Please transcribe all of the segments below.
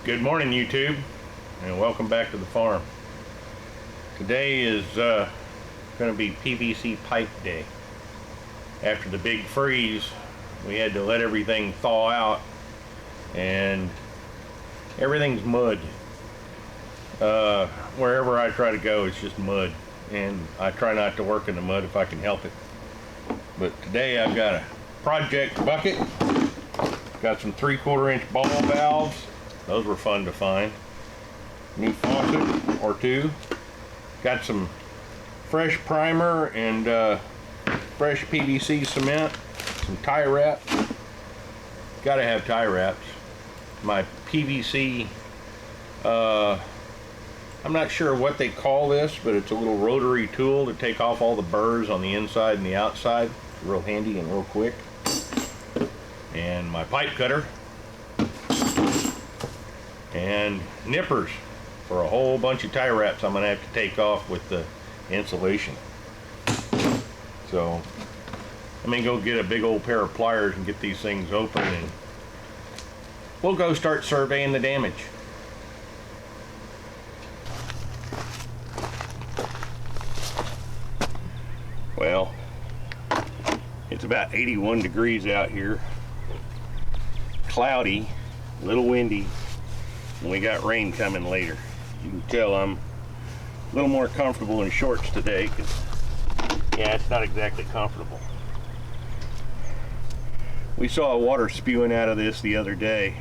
Good morning, YouTube, and welcome back to the farm. Today is going to be PVC pipe day. After the big freeze, we had to let everything thaw out, and everything's mud. Wherever I try to go, it's just mud, and I try not to work in the mud if I can help it. But today I've got a project bucket, got some 3/4 inch ball valves. Those were fun to find. New faucet or two. Got some fresh primer and fresh PVC cement. Some tie wraps. Gotta have tie wraps. My PVC, I'm not sure what they call this, but it's a little rotary tool to take off all the burrs on the inside and the outside. It's real handy and real quick. And my pipe cutter. And nippers for a whole bunch of tie wraps I'm going to have to take off with the insulation. So I'm going to go get a big old pair of pliers and get these things open, and we'll go start surveying the damage. Well, it's about 81 degrees out here. Cloudy, a little windy. And we got rain coming later. You can tell I'm a little more comfortable in shorts today because, yeah, it's not exactly comfortable. We saw water spewing out of this the other day.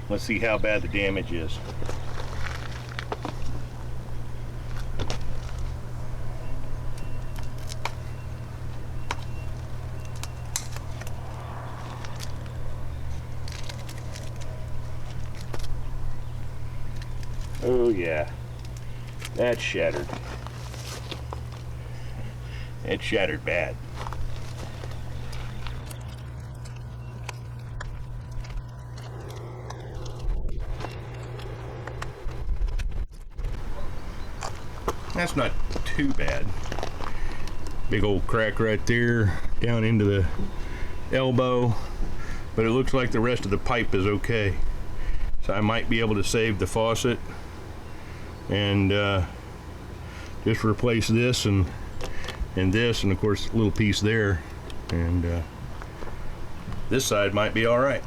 Let's see how bad the damage is. Oh yeah, that's shattered. It's shattered bad. That's not too bad. Big old crack right there, down into the elbow, but it looks like the rest of the pipe is okay. So I might be able to save the faucet and just replace this and this, and of course a little piece there, and this side might be all right.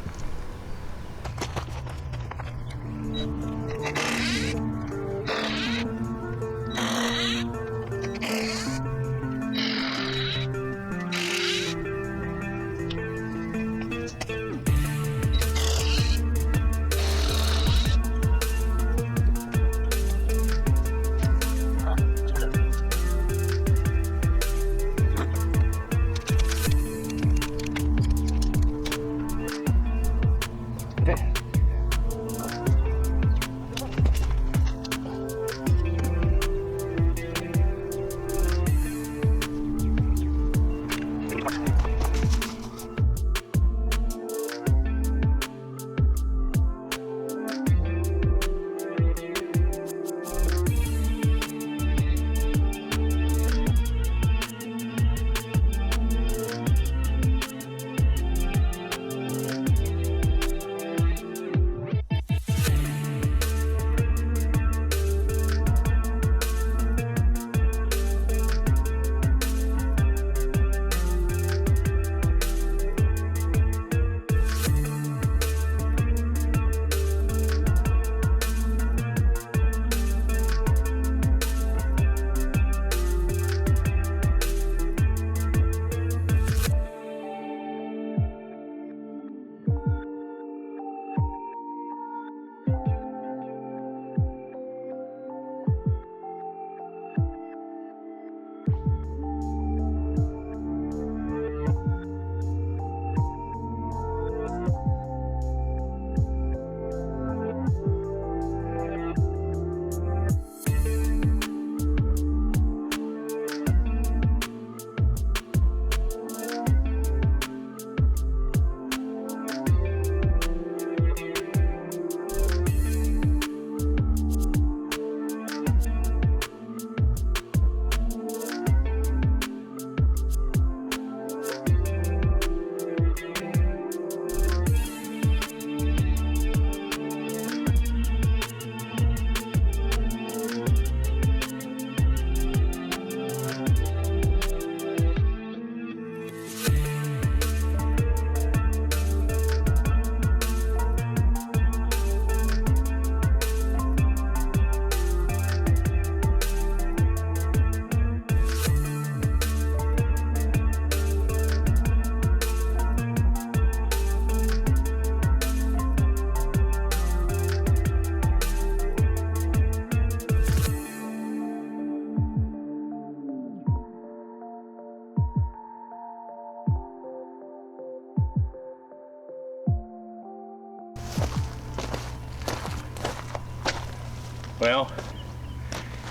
Well,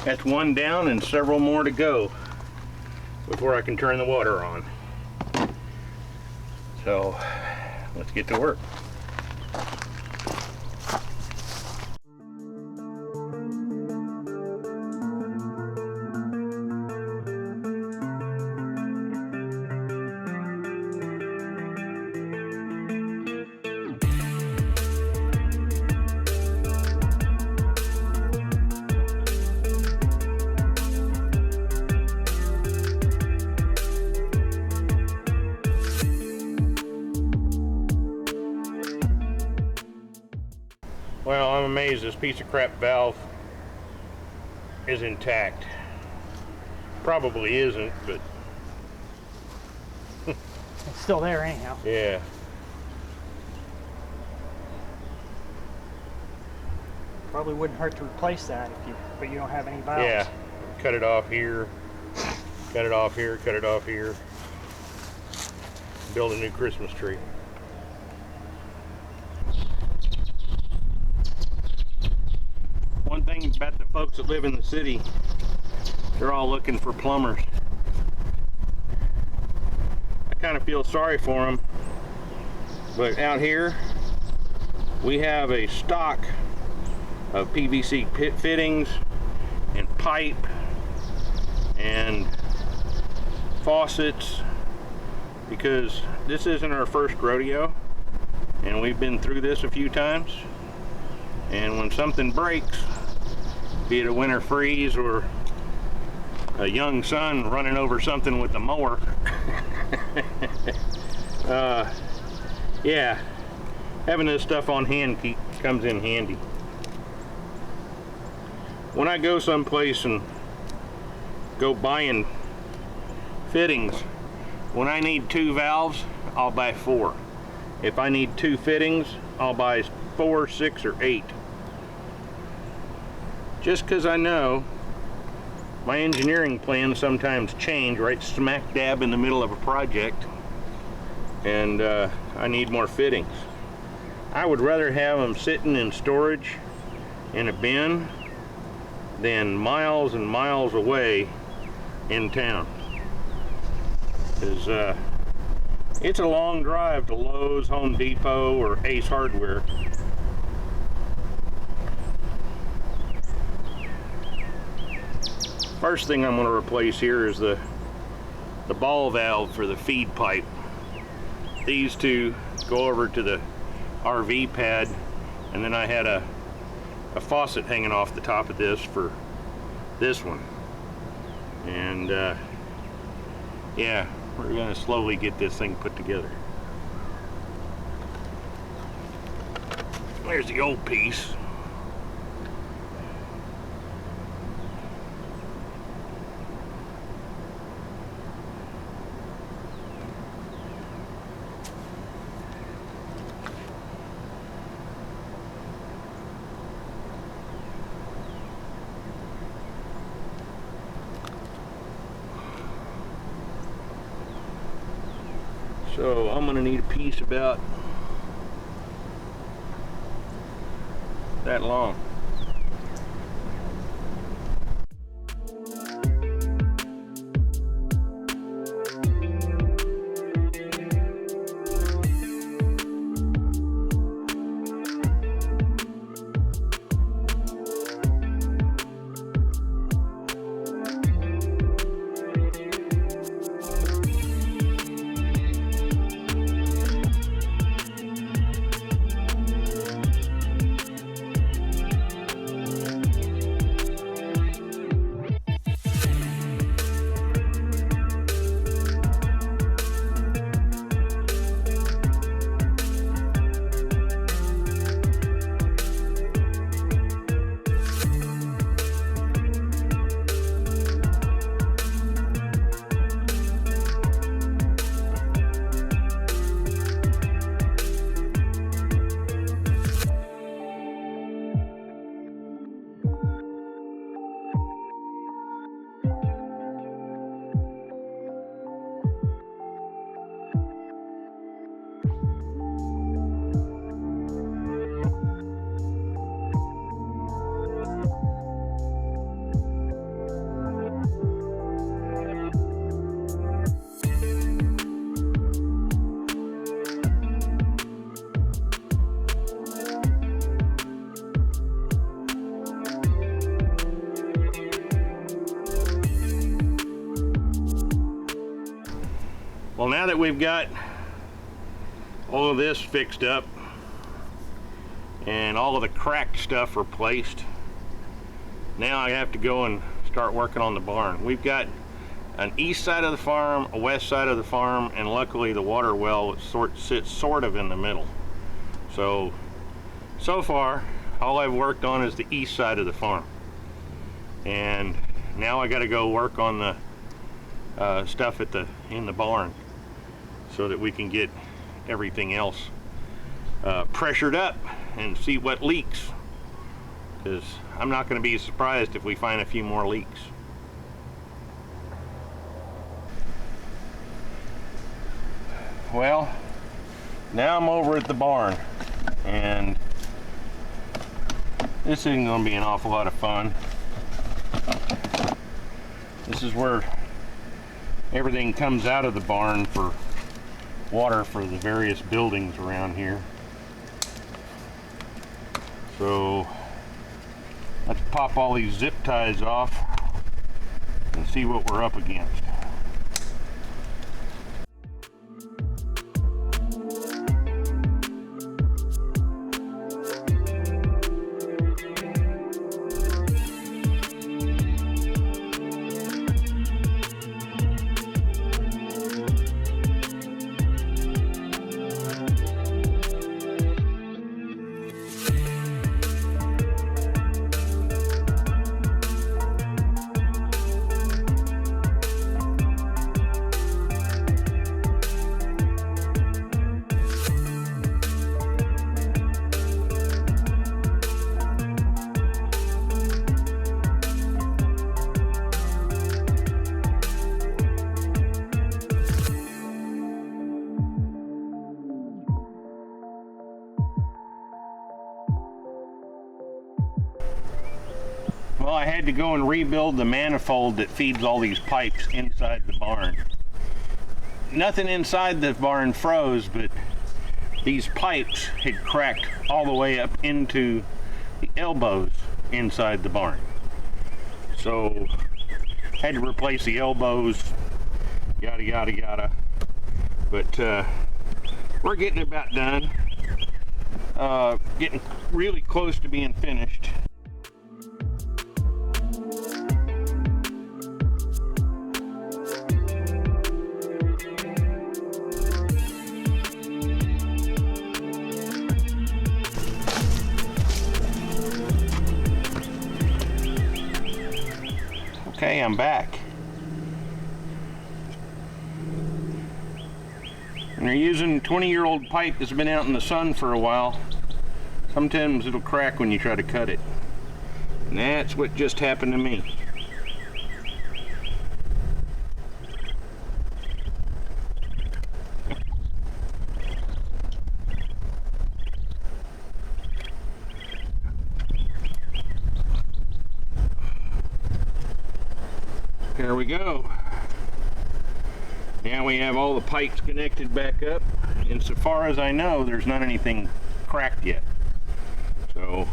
that's one down and several more to go before I can turn the water on. So let's get to work. Well, I'm amazed this piece of crap valve is intact. Probably isn't, but It's still there anyhow. yeah. Probably wouldn't hurt to replace that but you don't have any valves. Yeah. Cut it off here. Cut it off here. Cut it off here. Build a new Christmas tree. One thing about the folks that live in the city, they're all looking for plumbers. I kind of feel sorry for them, but out here we have a stock of PVC pit fittings and pipe and faucets, because this isn't our first rodeo and we've been through this a few times, and when something breaks, be it a winter freeze or a young son running over something with the mower, yeah, having this stuff on hand comes in handy. When I go someplace and go buying fittings, when I need 2 valves, I'll buy 4. If I need 2 fittings, I'll buy 4, 6, or 8. Just because I know my engineering plans sometimes change right smack dab in the middle of a project, and I need more fittings. I would rather have them sitting in storage in a bin than miles and miles away in town. Because it's a long drive to Lowe's, Home Depot, or Ace Hardware. First thing I'm going to replace here is the ball valve for the feed pipe. These two go over to the RV pad, and then I had a faucet hanging off the top of this for this one. And yeah, we're going to slowly get this thing put together. There's the old piece. So I'm gonna need a piece about that long. Well, now that we've got all of this fixed up and all of the cracked stuff replaced, now I have to go and start working on the barn. We've got an east side of the farm, a west side of the farm, and luckily the water well sits sort of in the middle. So far, all I've worked on is the east side of the farm. And now I got to go work on the stuff in the barn so that we can get everything else pressured up and see what leaks, because I'm not going to be surprised if we find a few more leaks. Well, now I'm over at the barn, and this isn't going to be an awful lot of fun. This is where everything comes out of the barn for water for the various buildings around here. So let's pop all these zip ties off and see what we're up against. Well, I had to go and rebuild the manifold that feeds all these pipes inside the barn. Nothing inside the barn froze, but these pipes had cracked all the way up into the elbows inside the barn. So, had to replace the elbows, yada yada yada. But we're getting about done. Getting really close to being finished. Okay, I'm back. And they're using 20-year-old pipe that's been out in the sun for a while. Sometimes it'll crack when you try to cut it. And that's what just happened to me. There we go. Now we have all the pipes connected back up, and so far as I know, there's not anything cracked yet. So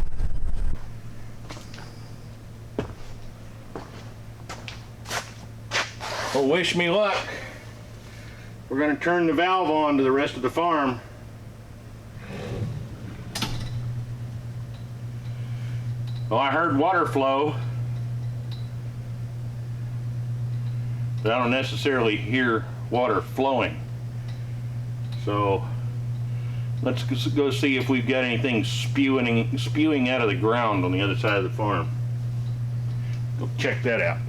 well, wish me luck. We're going to turn the valve on to the rest of the farm. Well, I heard water flow, but I don't necessarily hear water flowing. So let's go see if we've got anything spewing out of the ground on the other side of the farm. Go check that out.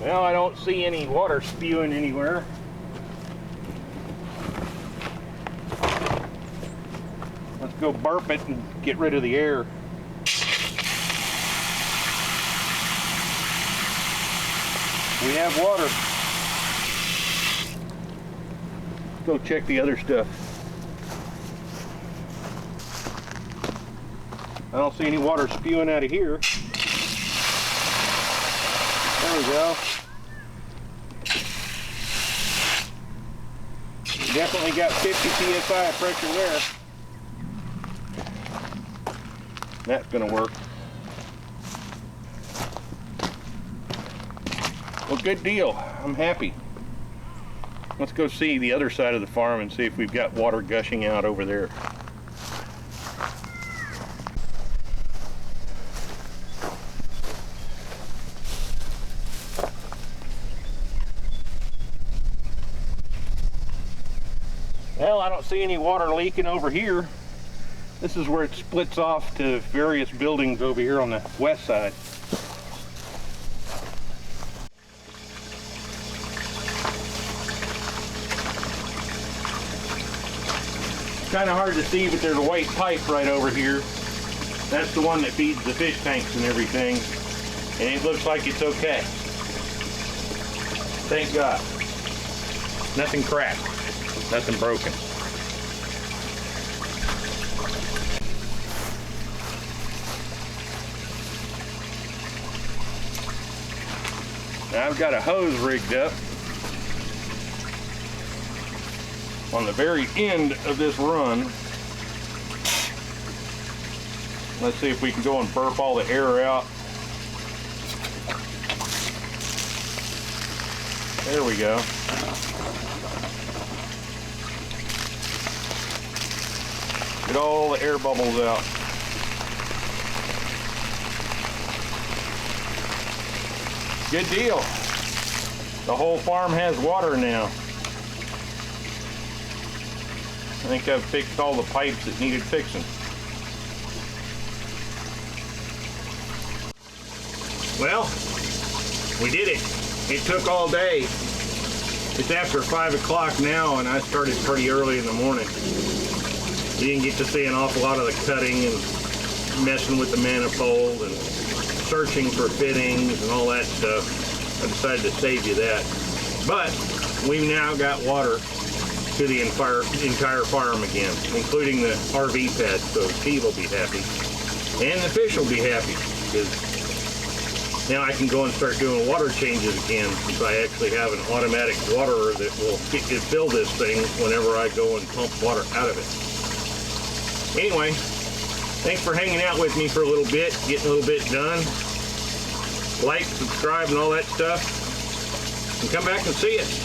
Well, I don't see any water spewing anywhere. Let's go burp it and get rid of the air. We have water. Let's go check the other stuff. I don't see any water spewing out of here. There we go. Definitely got 50 psi of pressure there. That's gonna work. Well, good deal. I'm happy. Let's go see the other side of the farm and see if we've got water gushing out over there. Well, I don't see any water leaking over here. This is where it splits off to various buildings over here on the west side. Kind of hard to see, but there's a white pipe right over here. That's the one that feeds the fish tanks and everything. And it looks like it's okay. Thank God. Nothing cracked. Nothing broken. Now I've got a hose rigged up on the very end of this run. Let's see if we can go and burp all the air out. There we go. Get all the air bubbles out. Good deal. The whole farm has water now. I think I've fixed all the pipes that needed fixing. Well, we did it. It took all day. It's after 5 o'clock now, and I started pretty early in the morning. You didn't get to see an awful lot of the cutting and messing with the manifold and searching for fittings and all that stuff. I decided to save you that. But we've now got water to the entire farm again, including the RV pad, so Steve will be happy. And the fish will be happy, because now I can go and start doing water changes again, since I actually have an automatic waterer that will fill this thing whenever I go and pump water out of it. Anyway, thanks for hanging out with me for a little bit, getting a little bit done. Like, subscribe, and all that stuff. And come back and see it.